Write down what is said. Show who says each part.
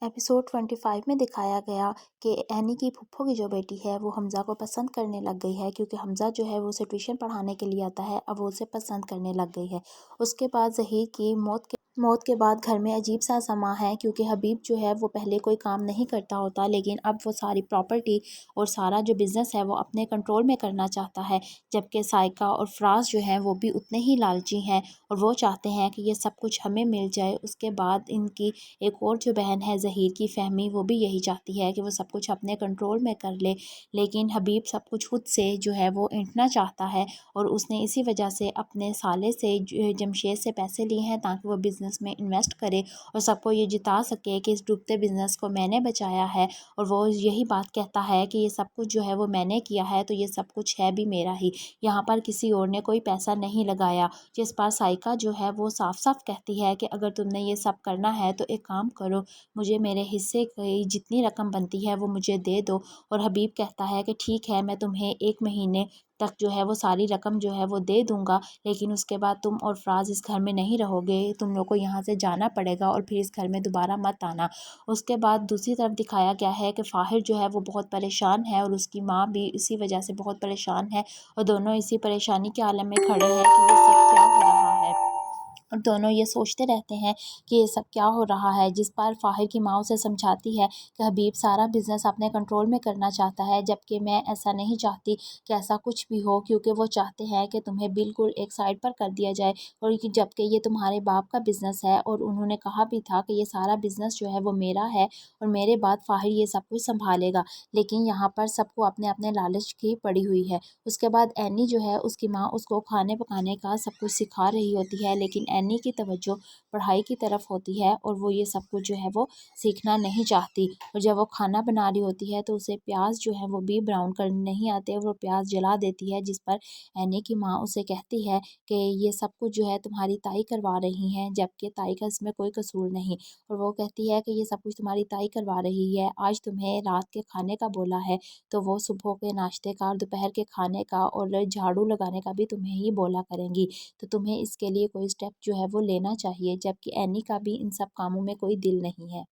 Speaker 1: Episode 25 में दिखाया गया कि एनी की फूफो की जो बेटी है वो हमज़ा को पसंद करने लग गई है, क्योंकि हमज़ा जो है वो उसे ट्यूशन पढ़ाने के लिए आता है। अब वो उसे पसंद करने लग गई है। उसके बाद ज़हीर की मौत के बाद घर में अजीब सा समा है, क्योंकि हबीब जो है वो पहले कोई काम नहीं करता होता, लेकिन अब वो सारी प्रॉपर्टी और सारा जो बिज़नेस है वो अपने कंट्रोल में करना चाहता है। जबकि साइका और फराज जो हैं वो भी उतने ही लालची हैं और वो चाहते हैं कि ये सब कुछ हमें मिल जाए। उसके बाद इनकी एक और जो बहन है ज़हीर की, फ़हमी, वो भी यही चाहती है कि वो सब कुछ अपने कंट्रोल में कर ले, लेकिन हबीब सब कुछ खुद से जो है वो ऐंठना चाहता है और उसने इसी वजह से अपने साले से जमशेद से पैसे लिए हैं ताकि वो बिज़नेस में इन्वेस्ट करे और सबको ये जिता सके कि इस डूबते बिज़नेस को मैंने बचाया है। और वो यही बात कहता है कि ये सब कुछ जो है वो मैंने किया है, तो ये सब कुछ है भी मेरा ही, यहाँ पर किसी और ने कोई पैसा नहीं लगाया। जिस पर साइका जो है वो साफ साफ कहती है कि अगर तुमने ये सब करना है तो एक काम करो, मुझे मेरे हिस्से की जितनी रकम बनती है वो मुझे दे दो। और हबीब कहता है कि ठीक है, मैं तुम्हें 1 महीने तक जो है वो सारी रकम जो है वो दे दूंगा, लेकिन उसके बाद तुम और फराज इस घर में नहीं रहोगे, तुम लोग को यहाँ से जाना पड़ेगा और फिर इस घर में दोबारा मत आना। उसके बाद दूसरी तरफ दिखाया गया है कि फाहिर जो है वो बहुत परेशान है और उसकी माँ भी इसी वजह से बहुत परेशान है और दोनों इसी परेशानी के आलम में खड़े हैं कि ये सब क्या हो रहा है। और दोनों ये सोचते रहते हैं कि ये सब क्या हो रहा है। जिस पर फाहिर की माँ उसे समझाती है कि हबीब सारा बिज़नेस अपने कंट्रोल में करना चाहता है, जबकि मैं ऐसा नहीं चाहती कि ऐसा कुछ भी हो, क्योंकि वो चाहते हैं कि तुम्हें बिल्कुल एक साइड पर कर दिया जाए, और जबकि ये तुम्हारे बाप का बिज़नेस है और उन्होंने कहा भी था कि ये सारा बिज़नेस जो है वो मेरा है और मेरे बाद फाहिर ये सब कुछ संभालेगा। लेकिन यहाँ पर सबको अपने अपने लालच की पड़ी हुई है। उसके बाद एनी जो है उसकी माँ उसको खाने पकाने का सब कुछ सिखा रही होती है, लेकिन एनी की तवज्जो पढ़ाई की तरफ होती है और वो ये सब कुछ जो है वो सीखना नहीं चाहती। और जब वो खाना बना रही होती है तो उसे प्याज जो है वो भी ब्राउन करने नहीं आते, वो प्याज जला देती है। जिस पर एनी की माँ उसे कहती है कि ये सब कुछ जो है तुम्हारी ताई करवा रही हैं, जबकि ताई का इसमें कोई कसूर नहीं। और वो कहती है कि ये सब कुछ तुम्हारी ताई करवा रही है, आज तुम्हें रात के खाने का बोला है तो वो सुबह के नाश्ते का और दोपहर के खाने का और झाड़ू लगाने का भी तुम्हें ही बोला करेंगी, तो तुम्हें इसके लिए कोई स्टेप जो है वो लेना चाहिए। जबकि एनी का भी इन सब कामों में कोई दिल नहीं है।